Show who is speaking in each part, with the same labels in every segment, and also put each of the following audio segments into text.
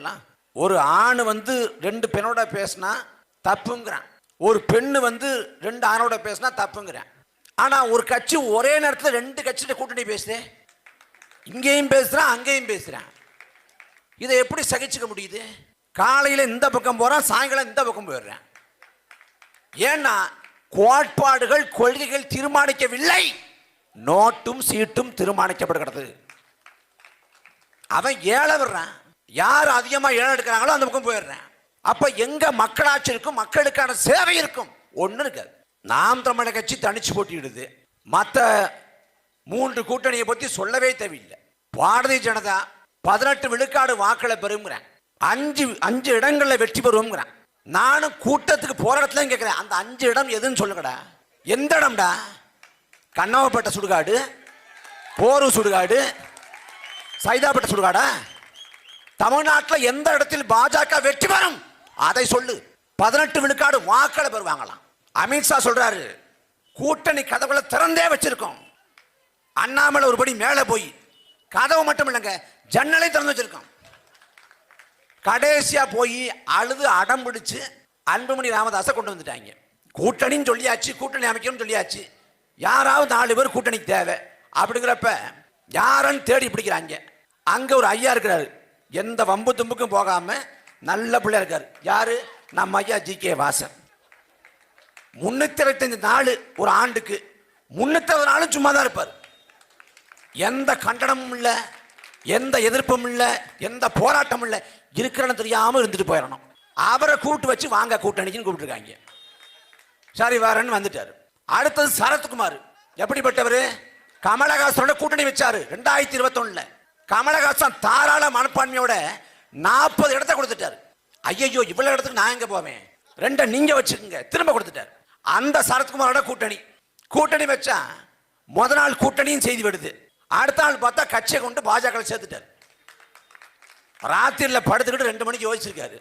Speaker 1: பேசலாம்? ஒரு ஆண் வந்து 2 பெண்ணோட பேசினா தப்புங்கிறான், ஒரு பெண்ணு வந்து 2 ஆணோட பேசினா தப்புங்கிறான். ஆனா ஒரு கட்சி ஒரே நேரத்தில் 2 கட்சியில கூட்டணி பேசுதே, இங்கேயும் பேசுறான் அங்கேயும் பேசுறான். இதை எப்படி சகிச்சுக்க முடியுது? காலையில் இந்த பக்கம் போறான், சாயங்காலம் இந்த பக்கம் போயிடுறான். ஏன்னா கோட்பாடுகள் கொள்கைகள் தீர்மானிக்கவில்லை, நோட்டும் சீட்டும் தீர்மானிக்கப்படுகிறது. அவன் ஏழை விடுறான், யார் அதிகமா ஏழை எடுக்கிறாங்களோ அந்த பக்கம் போயிடுறான். அப்ப எங்க மக்களாட்சி இருக்கும், மக்களுக்கான சேவை இருக்கும்? ஒண்ணு இருக்காது. நாம் தமிழர் கட்சி தனிச்சு போட்டியிடுது, மற்ற 3 கூட்டணியை பத்தி சொல்லவே தேவையில்லை. பாரதிய ஜனதா 18 விழுக்காடு வாக்களை பெறுங்கிறான், 5 இடங்கள்ல வெற்றி பெறுவோங்கிறான். நானும் கூட்டத்துக்கு போற இடத்துல கேட்கிறேன், அந்த 5 இடம் எதுன்னு சொல்லுங்கடா. எந்த இடம்டா? கண்ணாவப்பட்ட சுடுகாடு, போரூர் சுடுகாடு, சைதாப்பட்ட சுடுகாடா? தமிழ்நாட்டில் எந்த இடத்தில் பாஜக வெற்றி பெறும் அதை சொல்லு. 18 விழுக்காடு வாக்களை பெறுவாங்களாம். அமித்ஷா சொல்றாரு, கூட்டணி கதவுகளை திறந்தே வச்சிருக்கோம். அண்ணாமலை ஒருபடி மேலே போய் கதவு மட்டும் இல்லைங்க, ஜன்னலை திறந்து வச்சிருக்கோம். கடைசியா போய் அழுது அடம் பிடிச்சு அன்புமணி ராமதாஸை கொண்டு வந்துட்டாங்க. கூட்டணின்னு சொல்லியாச்சு, கூட்டணி அமைக்கணும்னு சொல்லியாச்சு, யாராவது 4 பேர் கூட்டணிக்கு தேவை அப்படிங்கிறப்ப யாருன்னு தேடி பிடிக்கிறாங்க. அங்க ஒரு ஐயா இருக்கிறாரு, எந்த வம்பு தும்புக்கும் போகாம நல்ல பிள்ளை இருக்காரு. யாரு? நம்ம ஐயா ஜி.கே. வாசன். 365 நாள் ஒரு ஆண்டுக்கு 360 நாளும் சும்மா தான் இருப்பார். எந்த கண்டனமும் இல்லை, எந்த எதிர்ப்பும் இல்லை, எந்த போராட்டமும் இல்லை, இருக்கிறன்னு தெரியாம இருந்துட்டு போயிடணும். அவரை கூப்பிட்டு வச்சு வாங்க கூட்டணிக்குன்னு கூப்பிட்டுருக்காங்க. சரி வரன்னு வந்துட்டாரு. அடுத்தது சரத்குமார். எப்படிப்பட்டவர்? கமலஹாசனோட கூட்டணி வச்சாரு 2021. கமலஹாசன் தாராள மனப்பான்மையோட 40 இடத்தை கொடுத்துட்டாரு. ஐயோ இவ்வளவு இடத்துக்கு நான் எங்க போவேன், 2 நீங்க வச்சுக்கோங்க, திரும்ப கொடுத்துட்டாரு. அந்த சரத்குமாரோட கூட்டணி வச்சா முத நாள் கூட்டணியும் செய்தி விடுது, அடுத்த நாள் பார்த்தா கட்சியை கொண்டு பாஜக சேர்த்துட்டாரு. ராத்திரியில் படுத்துக்கிட்டு 2 மணிக்கு யோசிச்சிருக்காரு,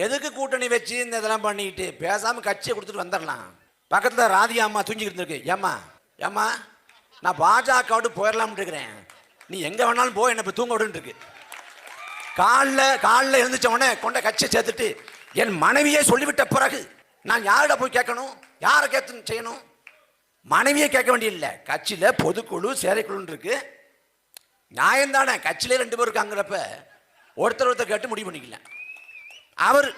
Speaker 1: எதுக்கு கூட்டணி வச்சு இந்த இதெல்லாம் பண்ணிக்கிட்டு பேசாம கட்சியை கொடுத்துட்டு வந்துடலாம். பக்கத்தில் ராதிகா அம்மா தூங்கிக்கிட்டு இருந்திருக்கு. ஏம்மா ஏம்மா நான் பாஜகவோடு போயிடலாம்னு இருக்கிறேன், நீ எங்க வேணாலும் போ, என்ன இப்போ தூங்க விடுன்னு இருக்கு. காலில் எழுந்துச்ச உடனே கொண்ட கட்சியை சேர்த்துட்டு என் மனைவியே சொல்லிவிட்ட பிறகு நான் யாரிட போய் கேட்கணும், யாரை கேட்டு செய்யணும்? மனைவியே கேட்க வேண்டியதில்லை, கட்சியில் பொதுக்குழு செயற்குழுன்னு இருக்கு, நியாயம் தானே. கட்சியிலே 2 பேர் இருக்காங்கிறப்ப ஒருத்தர் கேட்டு முடிவு பண்ணிக்கல. அவர்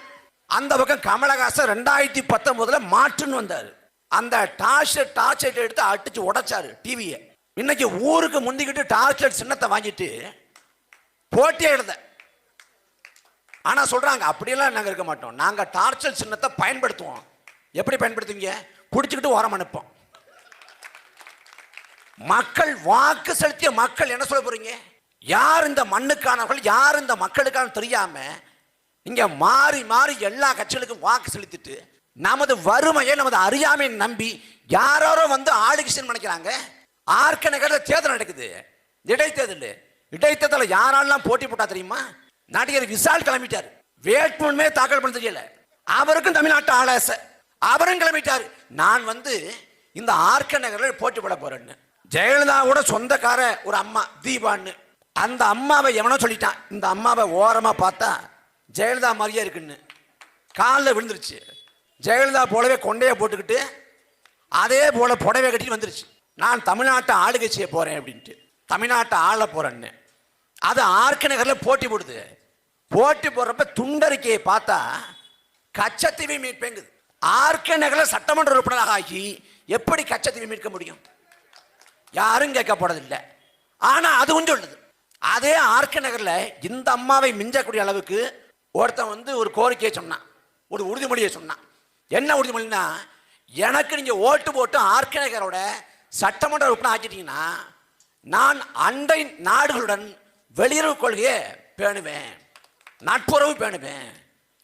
Speaker 1: அந்த பக்கம் கமலஹாசன் 2019 மாற்றுன்னு வந்தார். அந்த டார்ச் லைட் எடுத்து அடிச்சு உடைச்சாரு டிவியை. இன்னைக்கு ஊருக்கு முந்திக்கிட்டு டார்ச் லைட் சின்னத்தை வாங்கிட்டு போட்டியே எழுத. ஆனா சொல்றாங்க அப்படியெல்லாம் நாங்க இருக்க மாட்டோம், நாங்க டார்ச் லைட் சின்னத்தை பயன்படுத்துவோம். எப்படி பயன்படுத்துவீங்க? குடிச்சுக்கிட்டு ஓரம் அனுப்போம். மக்கள் வாக்கு செலுத்திய மக்கள் என்ன சொல்ல போறீங்க? யார் இந்த மண்ணுக்கானவர்கள், யார் இந்த மக்களுக்கான தெரியாம இங்க மாறி மாறி எல்லா கட்சிகளுக்கும் வாக்கு செலுத்திட்டு நமது வறுமையை நமது அறியாமையை நம்பி யாரோ வந்து ஆளுக்கு நினைக்கிறாங்க. ஆர்க்க நகரில் தேர்தல் நடக்குது, இடைத்தேர்தல் யாரெல்லாம் போட்டி போட்டா தெரியுமா? நடிகர் விஷால் கிளம்பிட்டார், வேட்புமனுமே தாக்கல் பண்ண தெரியல. அவருக்கும் தமிழ்நாட்டு ஆளாசை, அவரும் கிளம்பிட்டார், நான் வந்து இந்த ஆர்க்க நகரில் போட்டி போட போறேன்னு. ஜெயலலிதாவோட சொந்தக்கார ஒரு அம்மா தீபான்னு, அந்த அம்மாவை எவனோ சொல்லிட்டான். இந்த அம்மாவை ஓரமா பார்த்தா ஜெயலலிதா மாதிரியே இருக்குன்னு காலில் விழுந்துருச்சு. ஜெயலலிதா போலவே கொண்டையை போட்டுக்கிட்டு அதே போல புடவை கட்டிட்டு வந்துருச்சு. நான் தமிழ்நாட்டை ஆளுகை செய்ய போறேன் அப்படின்ட்டு, தமிழ்நாட்டை ஆள போறேன்னு. அது ஆர்க்க நகரில் போட்டி போடுது. போட்டி போடுறப்ப துண்டறிக்கையை பார்த்தா கச்சத்தீவை மீட்பேங்குது. ஆர்க்க நகரில் சட்டமன்ற உறுப்பினராக ஆகி எப்படி கச்சத்தீவை மீட்க முடியும்? யாரும் கேட்க போறதில்லை. ஆனா அதுவும் சொல்லுது, அதே ஆர்க்க நகர்ல இந்த அம்மாவை மிஞ்சக்கூடிய அளவுக்கு ஒருத்தன் வந்து ஒரு கோரிக்கையை சொன்னான், ஒரு உறுதிமொழியை சொன்னான். என்ன உறுதிமொழினா, எனக்கு நீங்க ஓட்டு போட்டு ஆர்க்க நகரோட சட்டமன்ற உறுப்பினர் ஆக்கிட்டீங்கன்னா நான் அண்டை நாடுகளுடன் வெளியுறவு கொள்கையை பேணுவேன், நட்புறவு பேணுவேன்.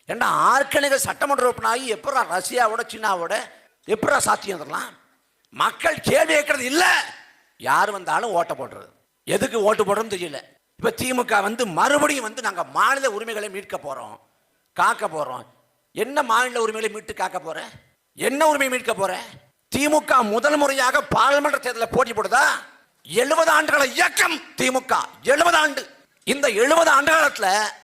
Speaker 1: ஏன்னா ஆர்க்க நகர் சட்டமன்ற உறுப்பினராகி எப்படா ரஷ்யாவோட சீனாவோட எப்படா சாத்தியம் தரலாம்? மக்கள் கேள்வி கேட்கறது இல்லை, யார் வந்தாலும் ஓட்ட போடுறது. எதுக்கு ஓட்டு போடுறோம்னு தெரியல. இப்ப திமுக வந்து மறுபடியும் வந்து நாங்க மாநில உரிமைகளை மீட்க போறோம், காக்க போறோம். என்ன மாநில உரிமைகளை மீட்டு காக்க போற? என்ன உரிமை மீட்க போற? திமுக முதல் முறையாக பாராளுமன்ற தேர்தலில் போட்டி போடுதா? 70 ஆண்டுகள இயக்கம் திமுக, 70 ஆண்டு. இந்த 70 ஆண்டு காலத்துல